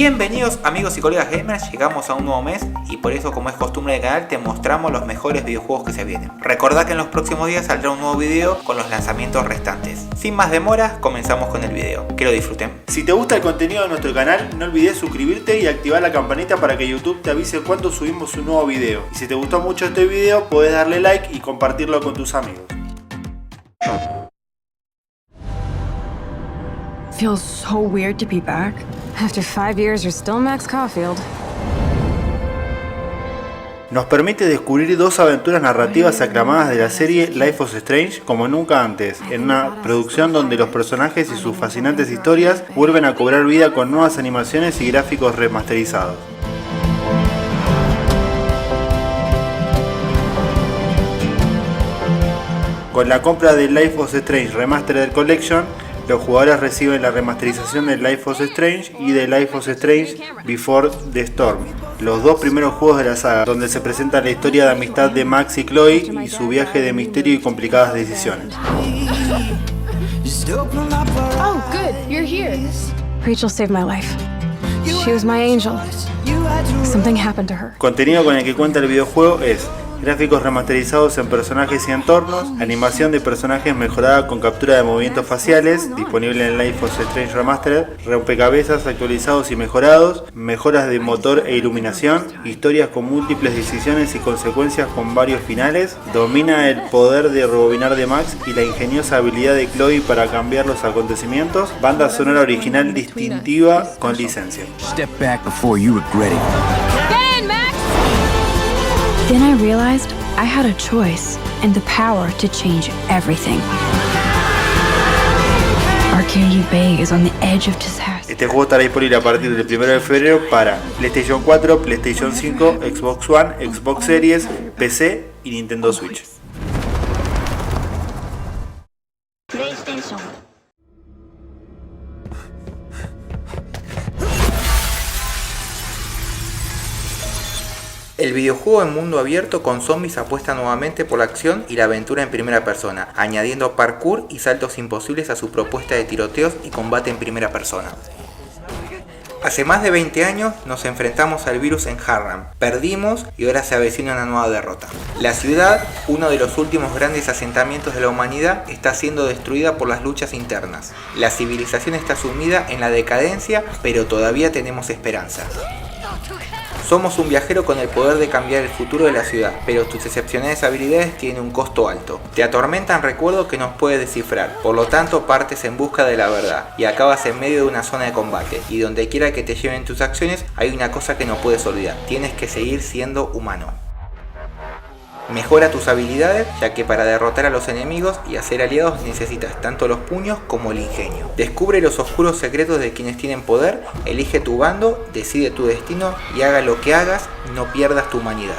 Bienvenidos amigos y colegas gamers, llegamos a un nuevo mes y por eso, como es costumbre del canal, te mostramos los mejores videojuegos que se vienen. Recordá que en los próximos días saldrá un nuevo video con los lanzamientos restantes. Sin más demora, comenzamos con el video. Que lo disfruten. Si te gusta el contenido de nuestro canal, no olvides suscribirte y activar la campanita para que YouTube te avise cuando subimos un nuevo video. Y si te gustó mucho este video, puedes darle like y compartirlo con tus amigos. Feels so weird to be back. After 5 years, you're still Max Caulfield. Nos permite descubrir dos aventuras narrativas aclamadas de la serie Life is Strange como nunca antes, en una producción donde los personajes y sus fascinantes historias vuelven a cobrar vida con nuevas animaciones y gráficos remasterizados. Con la compra de Life is Strange Remastered Collection, los jugadores reciben la remasterización de Life is Strange y de Life is Strange Before the Storm, los dos primeros juegos de la saga, donde se presenta la historia de amistad de Max y Chloe y su viaje de misterio y complicadas decisiones. Oh, good, you're here. Rachel saved my life. She was my angel. Something happened to her. Contenido con el que cuenta el videojuego es gráficos remasterizados en personajes y entornos, animación de personajes mejorada con captura de movimientos faciales, disponible en Life is Strange Remastered, rompecabezas actualizados y mejorados, mejoras de motor e iluminación, historias con múltiples decisiones y consecuencias con varios finales, domina el poder de rebobinar de Max y la ingeniosa habilidad de Chloe para cambiar los acontecimientos, banda sonora original distintiva con licencia. Step back before you regret it. Then I realized I had a choice and the power to change everything. Arcadia Bay is on the edge of disaster. Este juego estará disponible a partir del 1 de febrero para PlayStation 4, PlayStation 5, Xbox One, Xbox Series, PC y Nintendo Switch. El videojuego en mundo abierto con zombies apuesta nuevamente por la acción y la aventura en primera persona, añadiendo parkour y saltos imposibles a su propuesta de tiroteos y combate en primera persona. Hace más de 20 años nos enfrentamos al virus en Harran, perdimos y ahora se avecina una nueva derrota. La ciudad, uno de los últimos grandes asentamientos de la humanidad, está siendo destruida por las luchas internas. La civilización está sumida en la decadencia, pero todavía tenemos esperanza. Somos un viajero con el poder de cambiar el futuro de la ciudad, pero tus excepcionales habilidades tienen un costo alto. Te atormentan recuerdos que no puedes descifrar, por lo tanto partes en busca de la verdad y acabas en medio de una zona de combate, y donde quiera que te lleven tus acciones hay una cosa que no puedes olvidar: tienes que seguir siendo humano. Mejora tus habilidades, ya que para derrotar a los enemigos y hacer aliados necesitas tanto los puños como el ingenio. Descubre los oscuros secretos de quienes tienen poder, elige tu bando, decide tu destino y haga lo que hagas, no pierdas tu humanidad.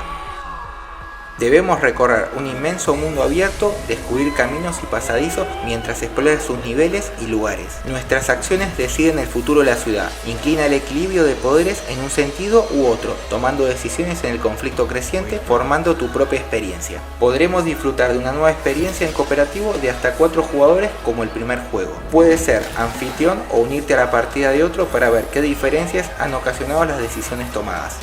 Debemos recorrer un inmenso mundo abierto, descubrir caminos y pasadizos mientras exploras sus niveles y lugares. Nuestras acciones deciden el futuro de la ciudad. Inclina el equilibrio de poderes en un sentido u otro, tomando decisiones en el conflicto creciente, formando tu propia experiencia. Podremos disfrutar de una nueva experiencia en cooperativo de hasta 4 jugadores como el primer juego. Puedes ser anfitrión o unirte a la partida de otro para ver qué diferencias han ocasionado las decisiones tomadas.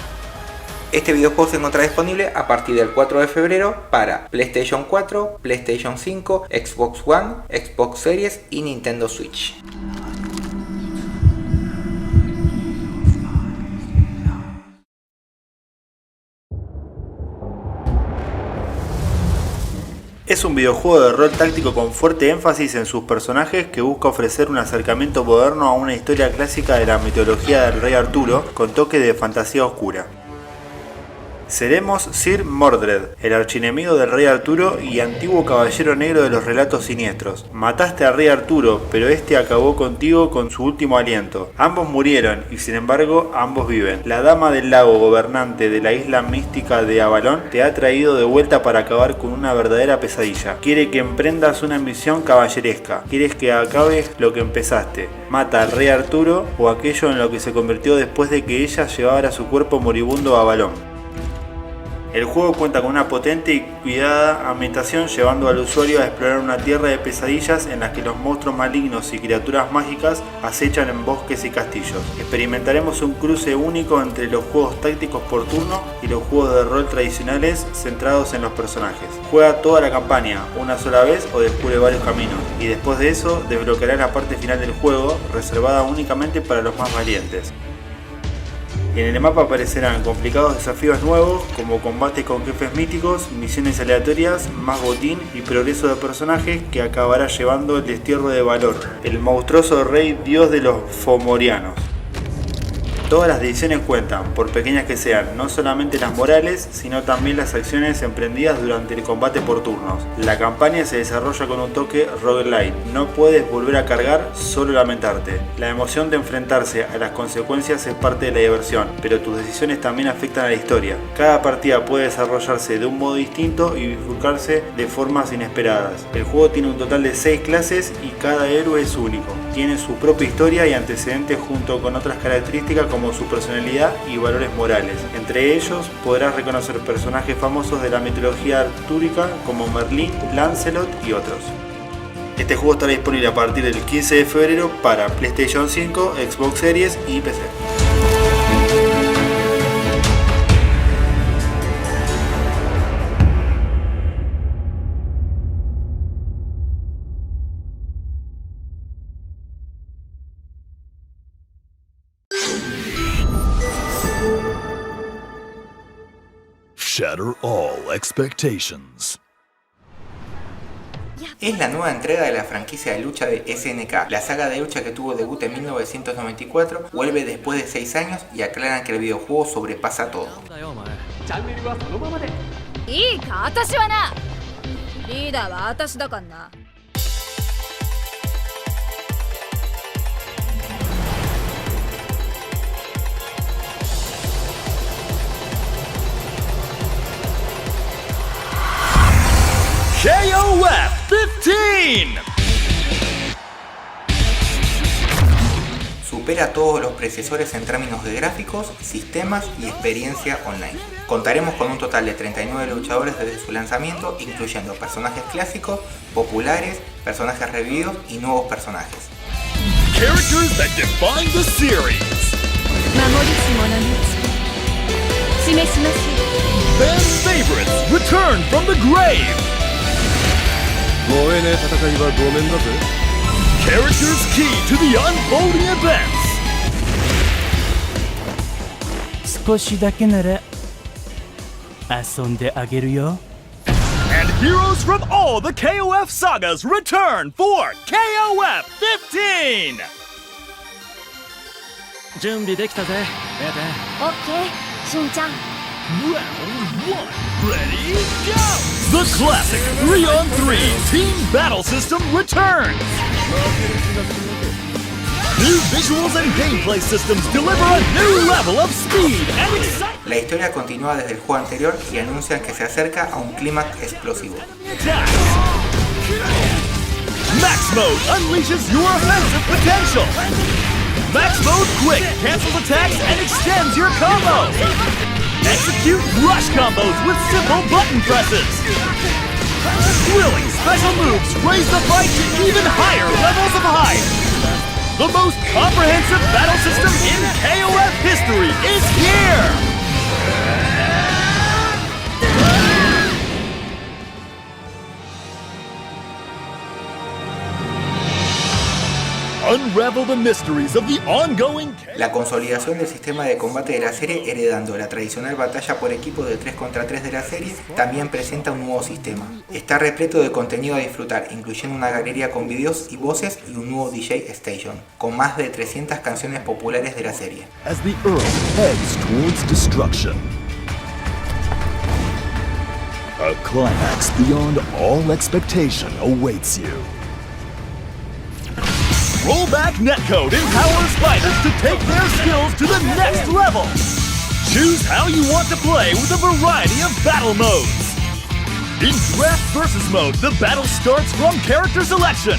Este videojuego se encontrará disponible a partir del 4 de febrero para PlayStation 4, PlayStation 5, Xbox One, Xbox Series y Nintendo Switch. Es un videojuego de rol táctico con fuerte énfasis en sus personajes que busca ofrecer un acercamiento moderno a una historia clásica de la mitología del rey Arturo con toque de fantasía oscura. Seremos Sir Mordred, el archienemigo del rey Arturo y antiguo caballero negro de los relatos siniestros. Mataste al rey Arturo, pero este acabó contigo con su último aliento. Ambos murieron y sin embargo ambos viven. La dama del lago, gobernante de la isla mística de Avalon, te ha traído de vuelta para acabar con una verdadera pesadilla. Quiere que emprendas una ambición caballeresca. Quieres que acabes lo que empezaste. Mata al rey Arturo o aquello en lo que se convirtió después de que ella llevara su cuerpo moribundo a Avalon. El juego cuenta con una potente y cuidada ambientación, llevando al usuario a explorar una tierra de pesadillas en la que los monstruos malignos y criaturas mágicas acechan en bosques y castillos. Experimentaremos un cruce único entre los juegos tácticos por turno y los juegos de rol tradicionales centrados en los personajes. Juega toda la campaña una sola vez o descubre varios caminos, y después de eso desbloqueará la parte final del juego, reservada únicamente para los más valientes. En el mapa aparecerán complicados desafíos nuevos, como combates con jefes míticos, misiones aleatorias, más botín y progreso de personajes que acabará llevando el destierro de Valor, el monstruoso rey dios de los Fomorianos. Todas las decisiones cuentan, por pequeñas que sean, no solamente las morales, sino también las acciones emprendidas durante el combate por turnos. La campaña se desarrolla con un toque roguelite, no puedes volver a cargar, solo lamentarte. La emoción de enfrentarse a las consecuencias es parte de la diversión, pero tus decisiones también afectan a la historia. Cada partida puede desarrollarse de un modo distinto y bifurcarse de formas inesperadas. El juego tiene un total de 6 clases y cada héroe es único. Tiene su propia historia y antecedentes junto con otras características como su personalidad y valores morales. Entre ellos podrás reconocer personajes famosos de la mitología artúrica como Merlín, Lancelot y otros. Este juego estará disponible a partir del 15 de febrero para PlayStation 5, Xbox Series y PC. Shatter all expectations. Es la nueva entrega de la franquicia de lucha de SNK. La saga de lucha que tuvo debut en 1994 vuelve después de 6 años y aclaran que el videojuego sobrepasa todo. KOF 15! Supera todos los predecesores en términos de gráficos, sistemas y experiencia online. Contaremos con un total de 39 luchadores desde su lanzamiento, incluyendo personajes clásicos, populares, personajes revividos y nuevos personajes. Characters that define the series. Fan favorites return from the grave. Characters key to the unfolding events. 少しだけなら遊んであげるよ。 And heroes from all the KOF sagas return for KOF 15! 準備できたぜ、エデン。オッケー、しんちゃん。 Round 1, ready, go! The classic 3-on-3 team battle system returns! New visuals and gameplay systems deliver a new level of speed and excitement! La historia continúa desde el juego anterior y anuncian que se acerca a un clímax explosivo. Max Mode unleashes your offensive potential! Max Mode Quick cancels attacks and extends your combo! Execute rush combos with simple button presses! Thrilling special moves raise the fight to even higher levels of hype! The most comprehensive battle system in KOF history is here! Unravel the mysteries of the ongoing... La consolidación del sistema de combate de la serie, heredando la tradicional batalla por equipos de 3 contra 3 de la serie, también presenta un nuevo sistema. Está repleto de contenido a disfrutar, incluyendo una galería con videos y voces y un nuevo DJ Station, con más de 300 canciones populares de la serie. As the Earl heads towards destruction, a climax beyond all expectation awaits you. Rollback Netcode empowers fighters to take their skills to the next level. Choose how you want to play with a variety of battle modes. In Draft Versus mode, the battle starts from character selection.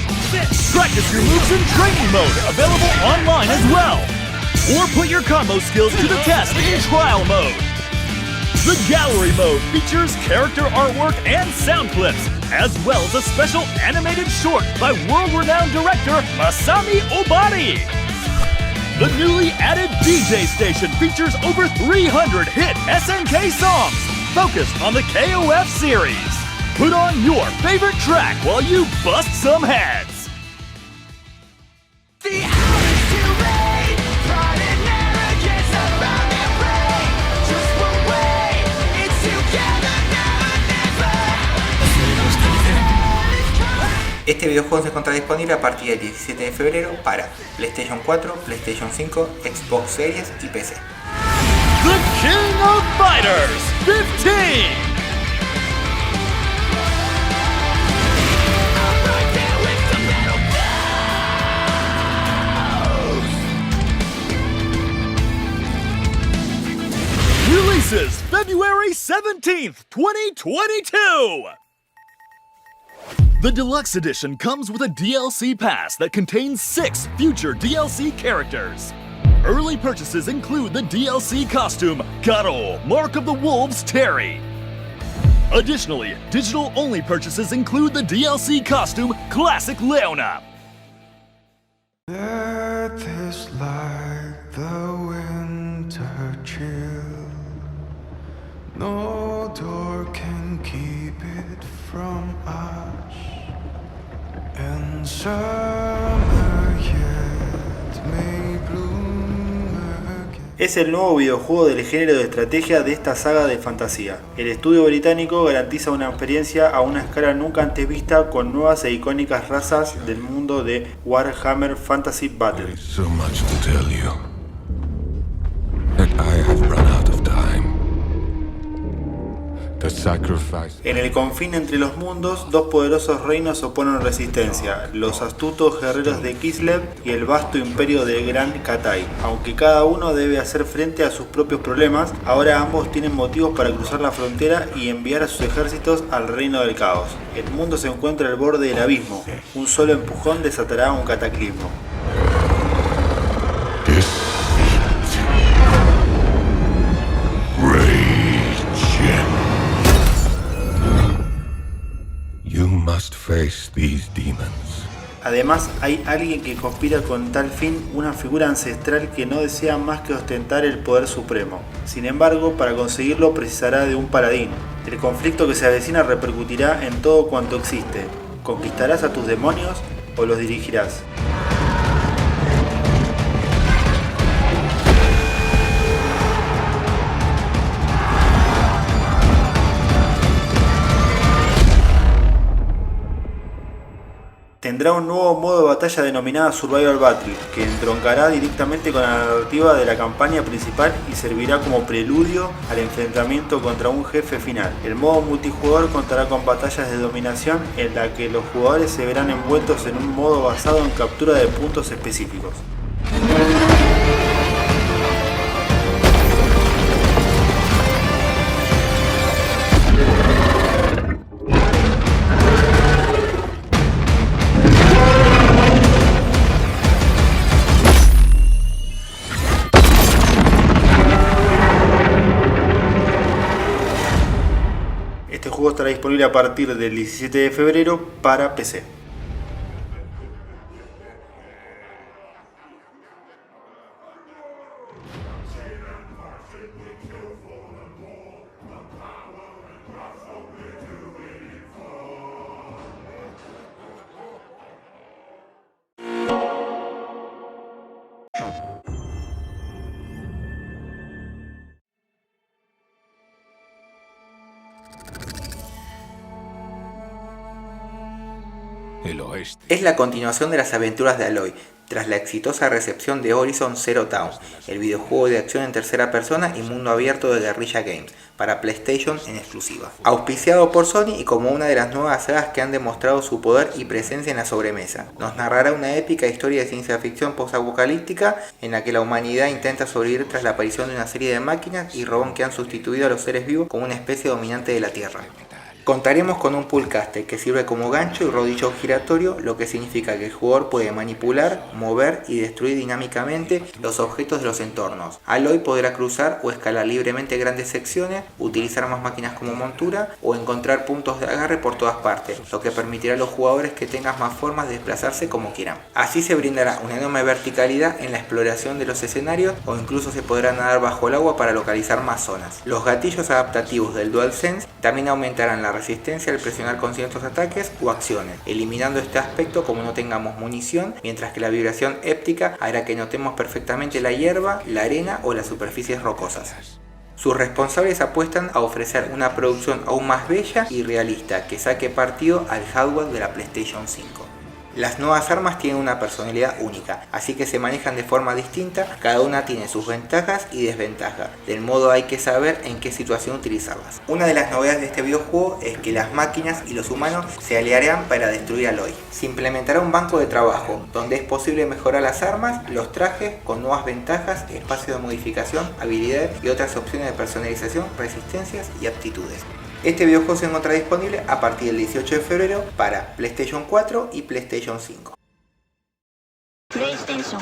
Practice your moves in training mode, available online as well. Or put your combo skills to the test in trial mode. The Gallery Mode features character artwork and sound clips, as well as a special animated short by world-renowned director Masami Obari. The newly added DJ Station features over 300 hit SNK songs focused on the KOF series. Put on your favorite track while you bust some heads. The hours to reign, pride and arrogance around their brain. Just one way, it's together now and never. Este videojuego se encuentra disponible a partir del 17 de febrero para PlayStation 4, PlayStation 5, Xbox Series y PC. The King of Fighters 15! Releases February 17th, 2022! The Deluxe Edition comes with a DLC pass that contains 6 future DLC characters. Early purchases include the DLC costume, Garo, Mark of the Wolves Terry. Additionally, digital-only purchases include the DLC costume, Classic Leona. Earth is like the winter chill. No door can keep it from us. And summer yet may bloom again. Es el nuevo videojuego del género de estrategia de esta saga de fantasía. El estudio británico garantiza una experiencia a una escala nunca antes vista con nuevas e icónicas razas del mundo de Warhammer Fantasy Battle. So much to tell you that I have run out of time. The sacrifice. En el confín entre los mundos, dos poderosos reinos oponen resistencia, los astutos guerreros de Kislev y el vasto imperio de Gran Katai. Aunque cada uno debe hacer frente a sus propios problemas, ahora ambos tienen motivos para cruzar la frontera y enviar a sus ejércitos al reino del caos. El mundo se encuentra al borde del abismo, un solo empujón desatará un cataclismo. You must face these demons. Además, hay alguien que conspira con tal fin, una figura ancestral que no desea más que ostentar el poder supremo. Sin embargo, para conseguirlo precisará de un paladín. El conflicto que se avecina repercutirá en todo cuanto existe. ¿Conquistarás a tus demonios o los dirigirás? Tendrá un nuevo modo de batalla denominada Survival Battle, que entroncará directamente con la narrativa de la campaña principal y servirá como preludio al enfrentamiento contra un jefe final. El modo multijugador contará con batallas de dominación en la que los jugadores se verán envueltos en un modo basado en captura de puntos específicos. Este juego estará disponible a partir del 17 de febrero para PC. El oeste. Es la continuación de las aventuras de Aloy, tras la exitosa recepción de Horizon Zero Dawn, el videojuego de acción en tercera persona y mundo abierto de Guerrilla Games, para PlayStation en exclusiva. Auspiciado por Sony y como una de las nuevas sagas que han demostrado su poder y presencia en la sobremesa, nos narrará una épica historia de ciencia ficción post-apocalíptica en la que la humanidad intenta sobrevivir tras la aparición de una serie de máquinas y robots que han sustituido a los seres vivos como una especie dominante de la Tierra. Contaremos con un pullcaster que sirve como gancho y rodillo giratorio, lo que significa que el jugador puede manipular, mover y destruir dinámicamente los objetos de los entornos. Aloy podrá cruzar o escalar libremente grandes secciones, utilizar más máquinas como montura o encontrar puntos de agarre por todas partes, lo que permitirá a los jugadores que tengan más formas de desplazarse como quieran. Así se brindará una enorme verticalidad en la exploración de los escenarios o incluso se podrá nadar bajo el agua para localizar más zonas. Los gatillos adaptativos del DualSense también aumentarán la resistencia al presionar con ciertos ataques o acciones, eliminando este aspecto como no tengamos munición, mientras que la vibración héptica hará que notemos perfectamente la hierba, la arena o las superficies rocosas. Sus responsables apuestan a ofrecer una producción aún más bella y realista que saque partido al hardware de la PlayStation 5. Las nuevas armas tienen una personalidad única, así que se manejan de forma distinta, cada una tiene sus ventajas y desventajas, del modo hay que saber en qué situación utilizarlas. Una de las novedades de este videojuego es que las máquinas y los humanos se aliarán para destruir a Aloy. Se implementará un banco de trabajo, donde es posible mejorar las armas, los trajes, con nuevas ventajas, espacio de modificación, habilidades y otras opciones de personalización, resistencias y aptitudes. Este videojuego se encuentra disponible a partir del 18 de febrero para PlayStation 4 y PlayStation 5. PlayStation.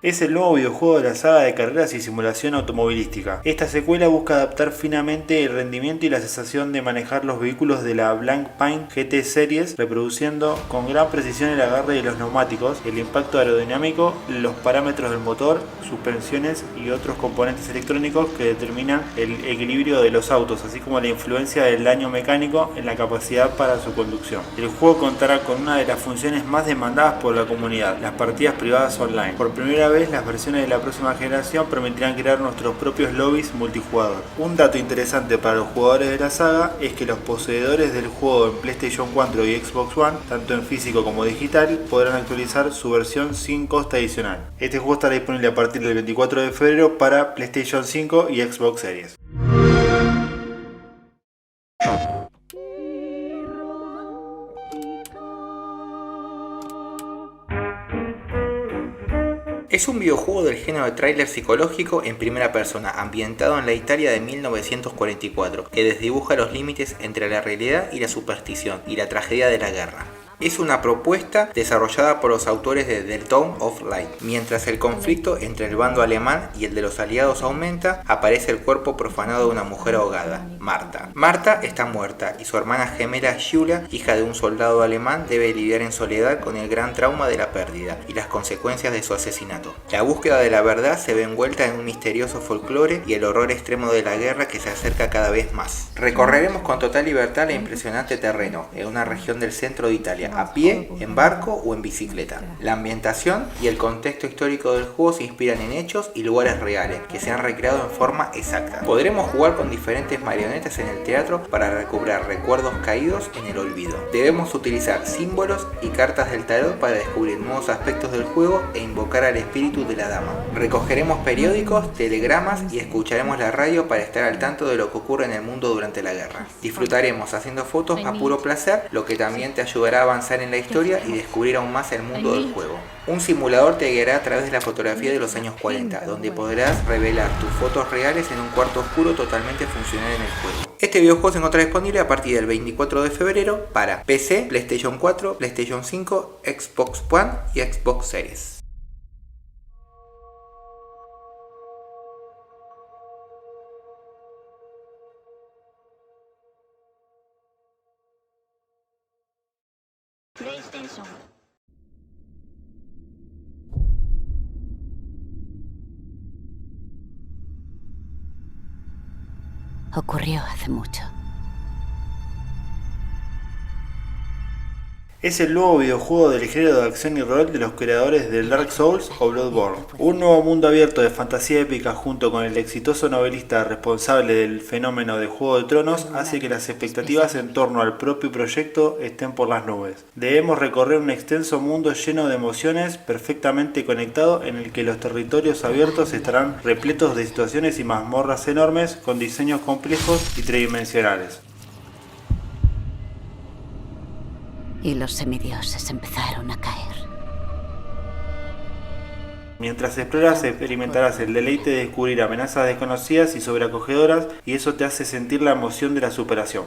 Es el nuevo videojuego de la saga de carreras y simulación automovilística. Esta secuela busca adaptar finamente el rendimiento y la sensación de manejar los vehículos de la Blancpain GT Series, reproduciendo con gran precisión el agarre de los neumáticos, el impacto aerodinámico, los parámetros del motor, suspensiones y otros componentes electrónicos que determinan el equilibrio de los autos, así como la influencia del daño mecánico en la capacidad para su conducción. El juego contará con una de las funciones más demandadas por la comunidad, las partidas privadas online. Por primera vez, las versiones de la próxima generación permitirán crear nuestros propios lobbies multijugador. Un dato interesante para los jugadores de la saga es que los poseedores del juego en PlayStation 4 y Xbox One, tanto en físico como digital, podrán actualizar su versión sin coste adicional. Este juego estará disponible a partir del 24 de febrero para PlayStation 5 y Xbox Series. Es un videojuego del género de tráiler psicológico en primera persona, ambientado en la Italia de 1944, que desdibuja los límites entre la realidad y la superstición, y la tragedia de la guerra. Es una propuesta desarrollada por los autores de The Town of Light. Mientras el conflicto entre el bando alemán y el de los aliados aumenta, aparece el cuerpo profanado de una mujer ahogada, Marta. Marta está muerta y su hermana gemela Giulia, hija de un soldado alemán, debe lidiar en soledad con el gran trauma de la pérdida y las consecuencias de su asesinato. La búsqueda de la verdad se ve envuelta en un misterioso folclore y el horror extremo de la guerra que se acerca cada vez más. Recorreremos con total libertad el impresionante terreno en una región del centro de Italia, a pie, en barco o en bicicleta. La ambientación y el contexto histórico del juego se inspiran en hechos y lugares reales que se han recreado en forma exacta. Podremos jugar con diferentes marionetas en el teatro para recuperar recuerdos caídos en el olvido. Debemos utilizar símbolos y cartas del tarot para descubrir nuevos aspectos del juego e invocar al espíritu de la dama. Recogeremos periódicos, telegramas y escucharemos la radio para estar al tanto de lo que ocurre en el mundo durante la guerra. Disfrutaremos haciendo fotos a puro placer, lo que también te ayudará a avanzar en la historia y descubrir aún más el mundo del juego. Un simulador te guiará a través de la fotografía de los años 40, donde podrás revelar tus fotos reales en un cuarto oscuro totalmente funcional en el juego. Este videojuego se encuentra disponible a partir del 24 de febrero para PC, PlayStation 4, PlayStation 5, Xbox One y Xbox Series. PlayStation. Ocurrió hace mucho. Es el nuevo videojuego del género de acción y rol de los creadores del Dark Souls o Bloodborne. Un nuevo mundo abierto de fantasía épica junto con el exitoso novelista responsable del fenómeno de Juego de Tronos hace que las expectativas en torno al propio proyecto estén por las nubes. Debemos recorrer un extenso mundo lleno de emociones, perfectamente conectado, en el que los territorios abiertos estarán repletos de situaciones y mazmorras enormes con diseños complejos y tridimensionales. Y los semidioses empezaron a caer. Mientras exploras experimentarás el deleite de descubrir amenazas desconocidas y sobreacogedoras, y eso te hace sentir la emoción de la superación.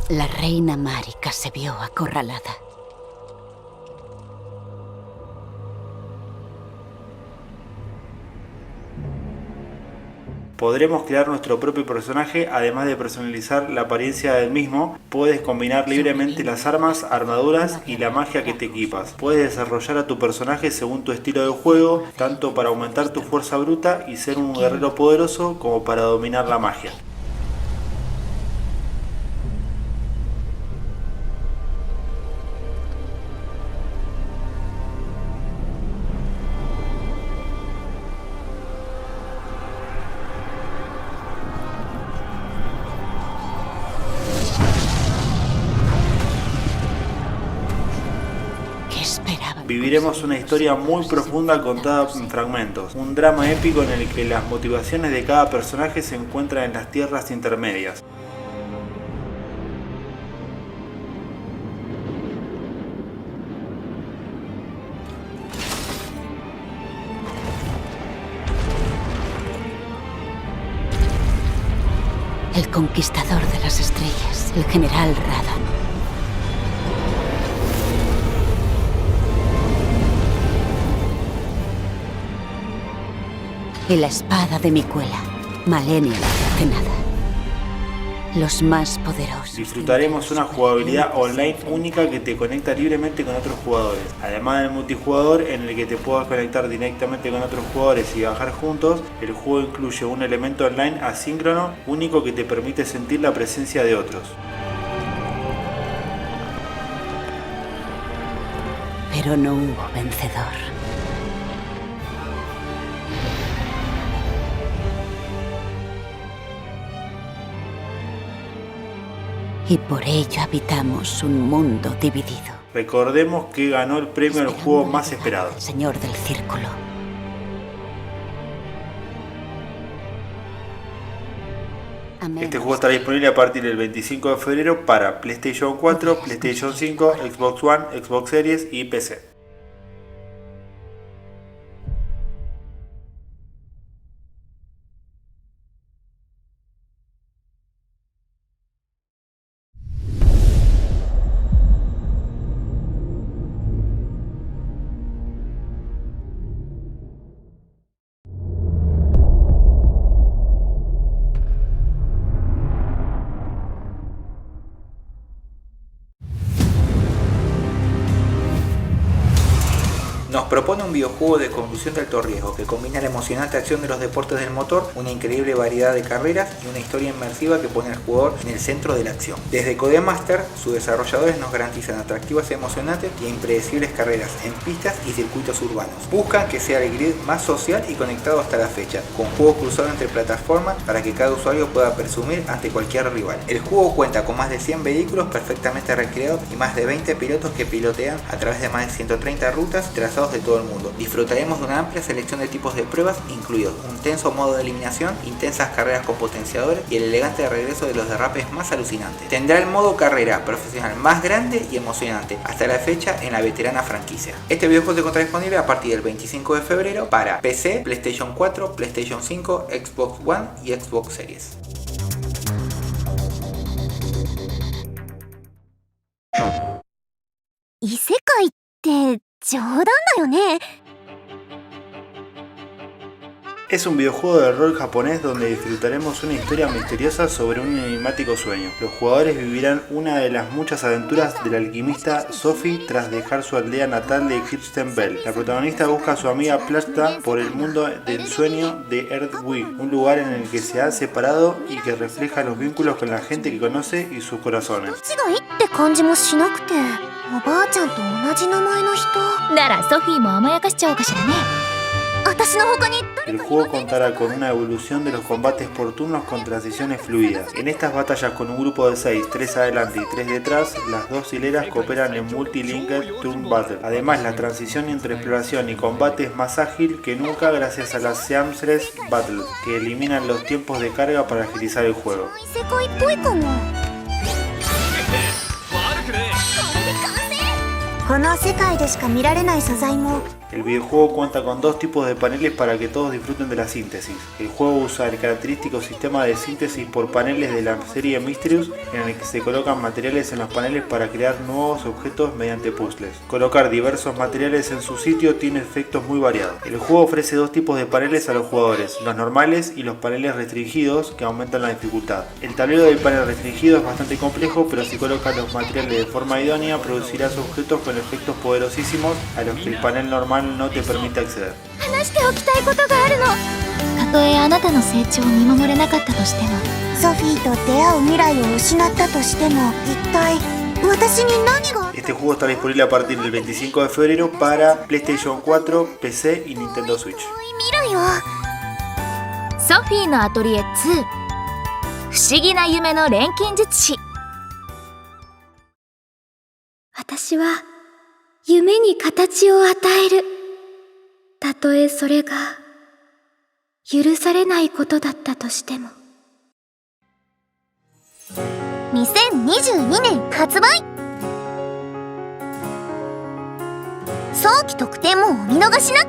La reina Marika se vio acorralada. Podremos crear nuestro propio personaje, además de personalizar la apariencia del mismo. Puedes combinar libremente las armas, armaduras y la magia que te equipas. Puedes desarrollar a tu personaje según tu estilo de juego, tanto para aumentar tu fuerza bruta y ser un guerrero poderoso, como para dominar la magia. Viviremos una historia muy profunda contada en fragmentos, un drama épico en el que las motivaciones de cada personaje se encuentran en las tierras intermedias. El conquistador de las estrellas, el general Radan. Y la espada de Miquella, Malenia la Cercenada. Los más poderosos. Disfrutaremos una jugabilidad online única que te conecta libremente con otros jugadores. Además del multijugador, en el que te puedas conectar directamente con otros jugadores y bajar juntos, el juego incluye un elemento online asíncrono único que te permite sentir la presencia de otros. Pero no hubo vencedor. Y por ello habitamos un mundo dividido. Recordemos que ganó el premio al juego más esperado. Señor del Círculo. Este juego estará disponible a partir del 25 de febrero para PlayStation 4, PlayStation 5, Xbox One, Xbox Series y PC. Nos propone un videojuego de conducción de alto riesgo que combina la emocionante acción de los deportes del motor, una increíble variedad de carreras y una historia inmersiva que pone al jugador en el centro de la acción. Desde Codemaster, sus desarrolladores nos garantizan atractivas, emocionantes e impredecibles carreras en pistas y circuitos urbanos. Buscan que sea el grid más social y conectado hasta la fecha, con juegos cruzados entre plataformas para que cada usuario pueda presumir ante cualquier rival. El juego cuenta con más de 100 vehículos perfectamente recreados y más de 20 pilotos que pilotean a través de más de 130 rutas trazados de todo el mundo. Disfrutaremos de una amplia selección de tipos de pruebas, incluidos un tenso modo de eliminación, intensas carreras con potenciadores y el elegante regreso de los derrapes más alucinantes. Tendrá el modo carrera profesional más grande y emocionante hasta la fecha en la veterana franquicia. Este videojuego se encontrará disponible a partir del 25 de febrero para PC, PlayStation 4, PlayStation 5, Xbox One y Xbox Series. Es un videojuego de rol japonés donde disfrutaremos una historia misteriosa sobre un enigmático sueño. Los jugadores vivirán una de las muchas aventuras del alquimista Sophie tras dejar su aldea natal de Kirsten Bell. La protagonista busca a su amiga Plasta por el mundo del sueño de Earthwing, un lugar en el que se ha separado y que refleja los vínculos con la gente que conoce y sus corazones. El juego contará con una evolución de los combates por turnos con transiciones fluidas. En estas batallas con un grupo de 6, 3 adelante y 3 detrás, las dos hileras cooperan en Multi-Linked Turn Battle. Además, la transición entre exploración y combate es más ágil que nunca gracias a las Seamless Battle, que eliminan los tiempos de carga para agilizar el juego. この世界でしか見られない素材も El videojuego cuenta con dos tipos de paneles para que todos disfruten de la síntesis. El juego usa el característico sistema de síntesis por paneles de la serie Mysterious, en el que se colocan materiales en los paneles para crear nuevos objetos mediante puzzles. Colocar diversos materiales en su sitio tiene efectos muy variados. El juego ofrece dos tipos de paneles a los jugadores, los normales y los paneles restringidos, que aumentan la dificultad. El tablero del panel restringido es bastante complejo, pero si colocas los materiales de forma idónea producirás objetos con efectos poderosísimos a los que el panel normal no te permite acceder. 話しておきたいことがあるの。たとえあなたの成長を見守れなかったとしても、ソフィーと出会う未来を失ったとしても、一体私に何が。 Este juego estará disponible a partir del 25 de febrero para PlayStation 4, PC y Nintendo Switch. 見ろよ。ソフィーのアトリエ2、不思議な夢の錬金術師。私は夢に形を与える。たとえそれが許されないことだったとしても。2022年発売。早期特典もお見逃しなく。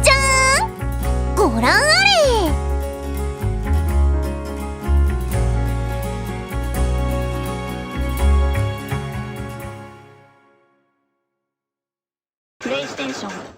じゃーん、ご覧あれ。プレイステーション